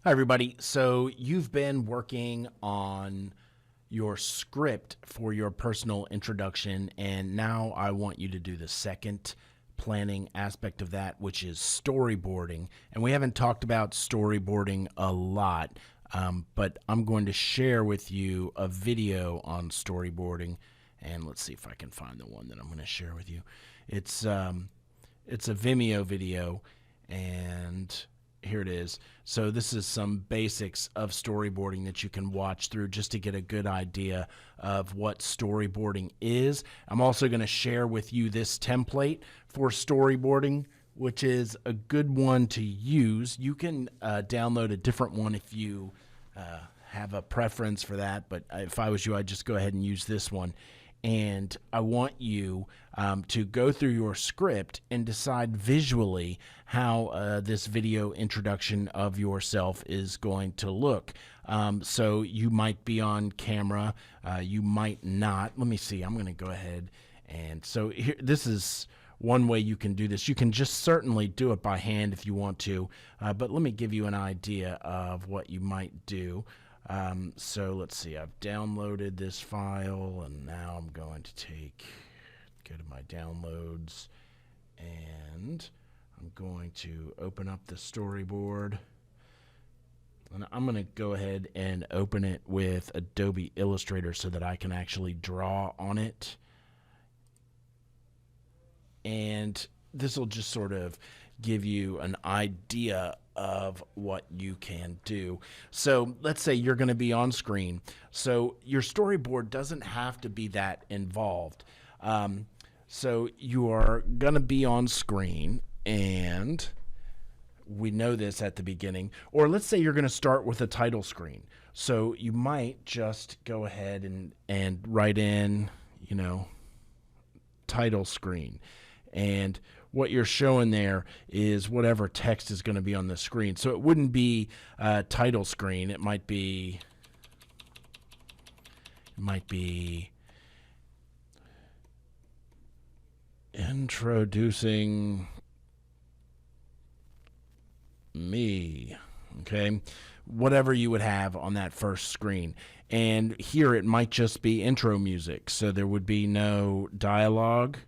Hi, everybody. So you've been working on your script for your personal introduction, and now I want you to do the second planning aspect of that, which is storyboarding. And we haven't talked about storyboarding a lot, but I'm going to share with you a video on storyboarding. And let's see if I can find the one that I'm going to share with you. It's a Vimeo video, and here it is. So this is some basics of storyboarding that you can watch through just to get a good idea of what storyboarding is. I'm also going to share with you this template for storyboarding, which is a good one to use. You can download a different one if you have a preference for that, but if I was you, I'd just go ahead and use this one. And I want you to go through your script and decide visually how this video introduction of yourself is going to look. So you might be on camera, you might not. Let me see. I'm going to go ahead and so here. This is one way you can do this. You can just certainly do it by hand if you want to, but let me give you an idea of what you might do. So let's see, I've downloaded this file, and now I'm going to go to my downloads, and I'm going to open up the storyboard. And I'm going to go ahead and open it with Adobe Illustrator so that I can actually draw on it. And this will just sort of give you an idea of what you can do. So let's say you're going to be on screen. So your storyboard doesn't have to be that involved. So you are going to be on screen, and we know this at the beginning. Or let's say you're going to start with a title screen. So you might just go ahead and write in, title screen. And what you're showing there is whatever text is going to be on the screen. So it wouldn't be a title screen. It might be introducing me. Okay, whatever you would have on that first screen. And here it might just be intro music. So there would be no dialogue.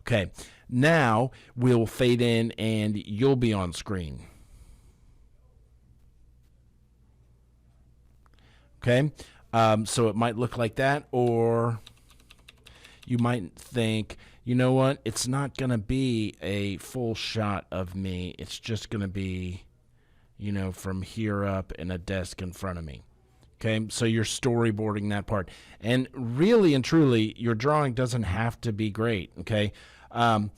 Okay, now we'll fade in and you'll be on screen. Okay, so it might look like that, or you might think, you know what, it's not going to be a full shot of me. It's just going to be, from here up in a desk in front of me. Okay, so you're storyboarding that part. And really and truly, your drawing doesn't have to be great, okay? And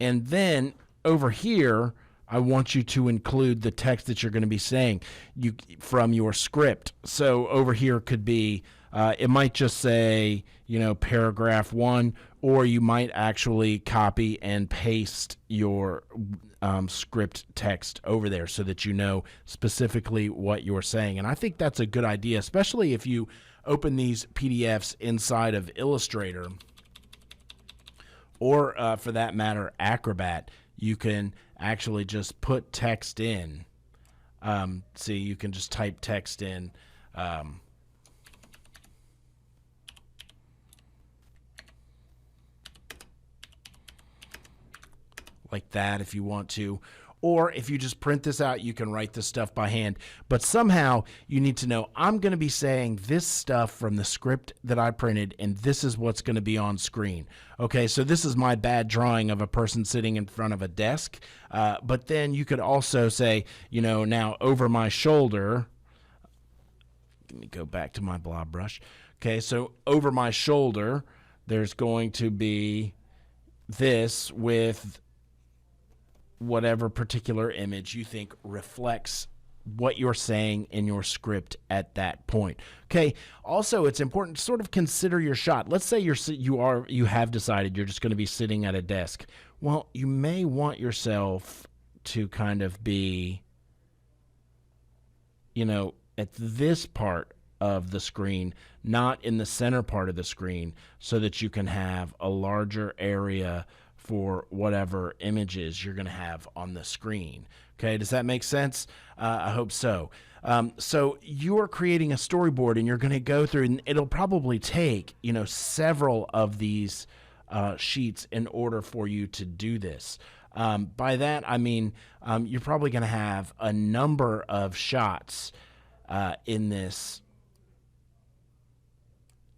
then over here, I want you to include the text that you're going to be saying from your script. So over here could be, it might just say, paragraph 1, or you might actually copy and paste your script text over there so that you know specifically what you're saying. And I think that's a good idea, especially if you open these PDFs inside of Illustrator, or for that matter, Acrobat. You can actually just put text in. See, you can just type text in. Like that if you want to. Or if you just print this out, you can write this stuff by hand. But somehow you need to know, I'm going to be saying this stuff from the script that I printed, and this is what's going to be on screen. Okay, so this is my bad drawing of a person sitting in front of a desk. But then you could also say, now over my shoulder. Let me go back to my blob brush. Okay, so over my shoulder, there's going to be this with whatever particular image you think reflects what you're saying in your script at that point. Okay. Also, it's important to sort of consider your shot. Let's say you have decided you're just going to be sitting at a desk. Well, you may want yourself to kind of be, at this part of the screen, not in the center part of the screen, so that you can have a larger area for whatever images you're going to have on the screen. Okay, does that make sense? I hope so. So you're creating a storyboard, and you're going to go through, and it'll probably take, several of these sheets in order for you to do this. By that, I mean you're probably going to have a number of shots in this.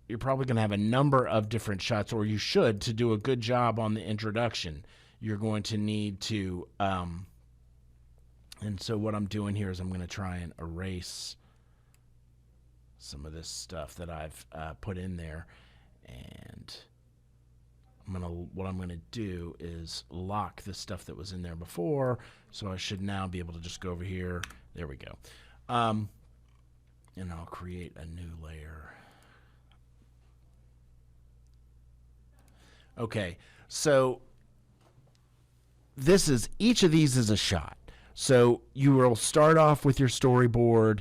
You're probably going to have a number of different shots, or you should, to do a good job on the introduction. You're going to need to, and so what I'm doing here is I'm going to try and erase some of this stuff that I've put in there, and what I'm going to do is lock the stuff that was in there before, so I should now be able to just go over here. There we go. And I'll create a new layer. Okay, so each of these is a shot. So you will start off with your storyboard,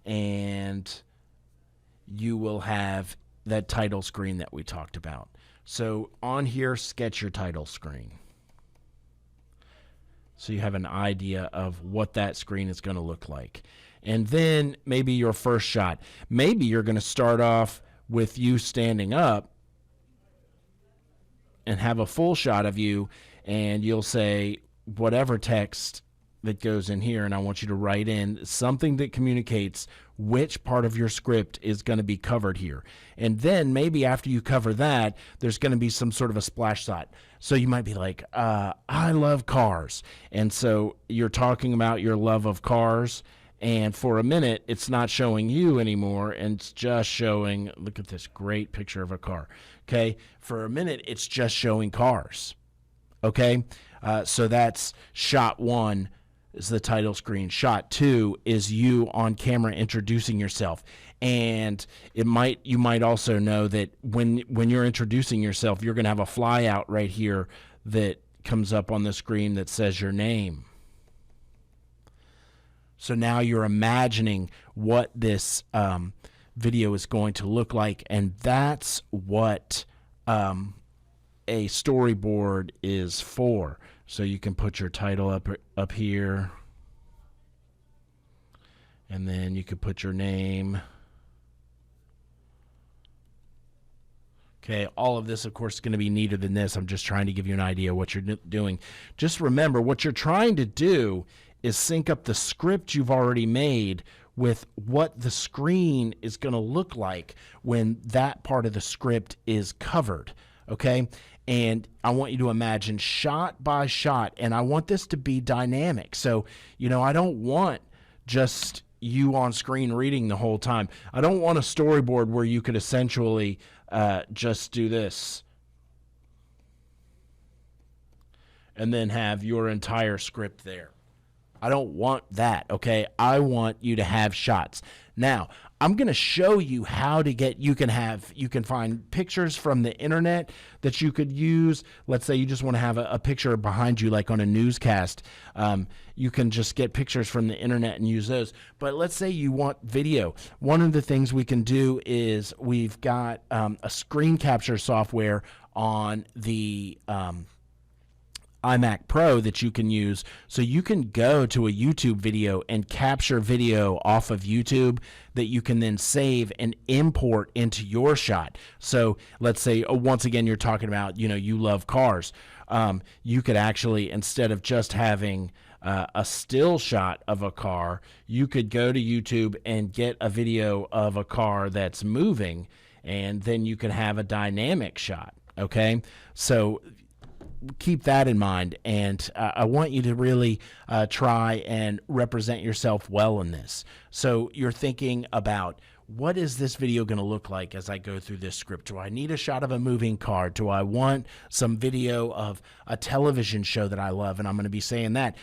and you will have that title screen that we talked about. So on here, sketch your title screen. So you have an idea of what that screen is going to look like. And then maybe your first shot. Maybe you're going to start off with you standing up and have a full shot of you, and you'll say whatever text that goes in here, and I want you to write in something that communicates which part of your script is going to be covered here. And then maybe after you cover that, there's going to be some sort of a splash shot. So you might be like, I love cars. And so you're talking about your love of cars, and for a minute, it's not showing you anymore, and it's just showing, look at this great picture of a car. Okay, for a minute, it's just showing cars. Okay, so that's shot one is the title screen. Shot two is you on camera introducing yourself. And you might also know that when you're introducing yourself, you're going to have a fly out right here that comes up on the screen that says your name. So now you're imagining what this video is going to look like, and that's what a storyboard is for. So you can put your title up here, and then you could put your name. Okay, all of this, of course, is going to be neater than this. I'm just trying to give you an idea of what you're doing. Just remember, what you're trying to do is sync up the script you've already made with what the screen is going to look like when that part of the script is covered, okay? And I want you to imagine shot by shot, and I want this to be dynamic. So, I don't want just you on screen reading the whole time. I don't want a storyboard where you could essentially just do this and then have your entire script there. I don't want that, okay? I want you to have shots. Now, I'm going to show you how to get, you can find pictures from the internet that you could use. Let's say you just want to have a picture behind you like on a newscast. You can just get pictures from the internet and use those. But let's say you want video. One of the things we can do is we've got a screen capture software on the iMac Pro that you can use, so you can go to a YouTube video and capture video off of YouTube that you can then save and import into your shot. So let's say, once again, you're talking about, you love cars. You could actually, instead of just having a still shot of a car, you could go to YouTube and get a video of a car that's moving, and then you can have a dynamic shot, okay? So keep that in mind, and I want you to really try and represent yourself well in this. So you're thinking about, what is this video going to look like as I go through this script? Do I need a shot of a moving car? Do I want some video of a television show that I love? And I'm going to be saying that.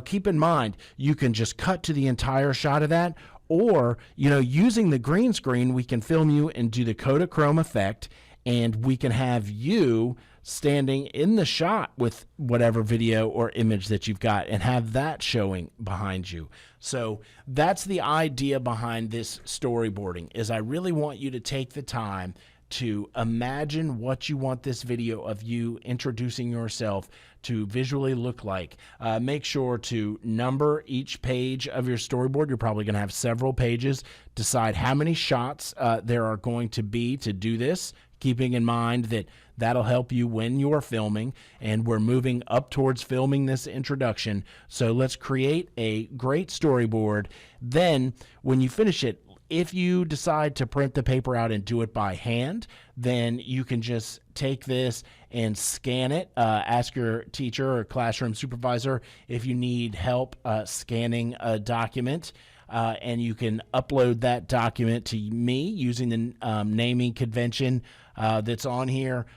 Keep in mind, you can just cut to the entire shot of that, or, using the green screen, we can film you and do the Kodachrome effect, and we can have you standing in the shot with whatever video or image that you've got and have that showing behind you. So that's the idea behind this storyboarding, is I really want you to take the time to imagine what you want this video of you introducing yourself to visually look like. Make sure to number each page of your storyboard. You're probably going to have several pages. Decide how many shots there are going to be to do this, keeping in mind that that'll help you when you're filming, and we're moving up towards filming this introduction. So let's create a great storyboard. Then when you finish it, if you decide to print the paper out and do it by hand, then you can just take this and scan it. Ask your teacher or classroom supervisor if you need help scanning a document. And you can upload that document to me using the naming convention that's on here,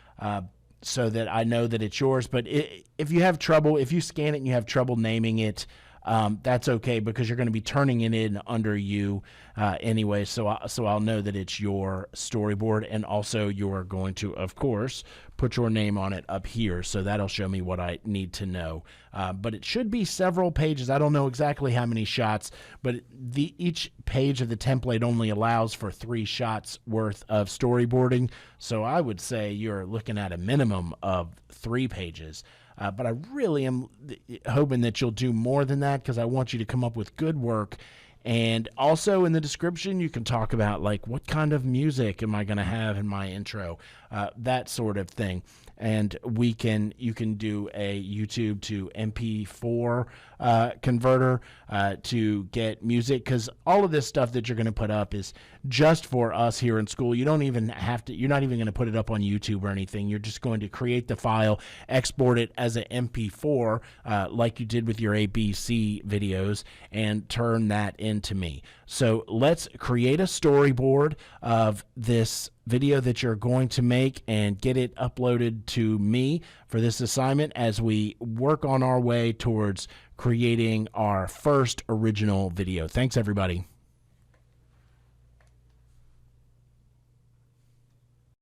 so that I know that it's yours. But if you have trouble, if you scan it and you have trouble naming it, that's okay, because you're going to be turning it in under you anyway. So I'll know that it's your storyboard, and also you're going to, of course, put your name on it up here. So that'll show me what I need to know. But it should be several pages. I don't know exactly how many shots, but each page of the template only allows for 3 shots worth of storyboarding. So I would say you're looking at a minimum of 3 pages. But I really am hoping that you'll do more than that, because I want you to come up with good work. And also in the description, you can talk about, like, what kind of music am I going to have in my intro, that sort of thing. And you can do a YouTube to MP4 converter to get music, because all of this stuff that you're going to put up is just for us here in school. You don't even have to, you're not even going to put it up on YouTube or anything. You're just going to create the file, export it as an MP4 like you did with your ABC videos, and turn that into me. So let's create a storyboard of this video that you're going to make and get it uploaded to me for this assignment as we work on our way towards creating our first original video. Thanks, everybody.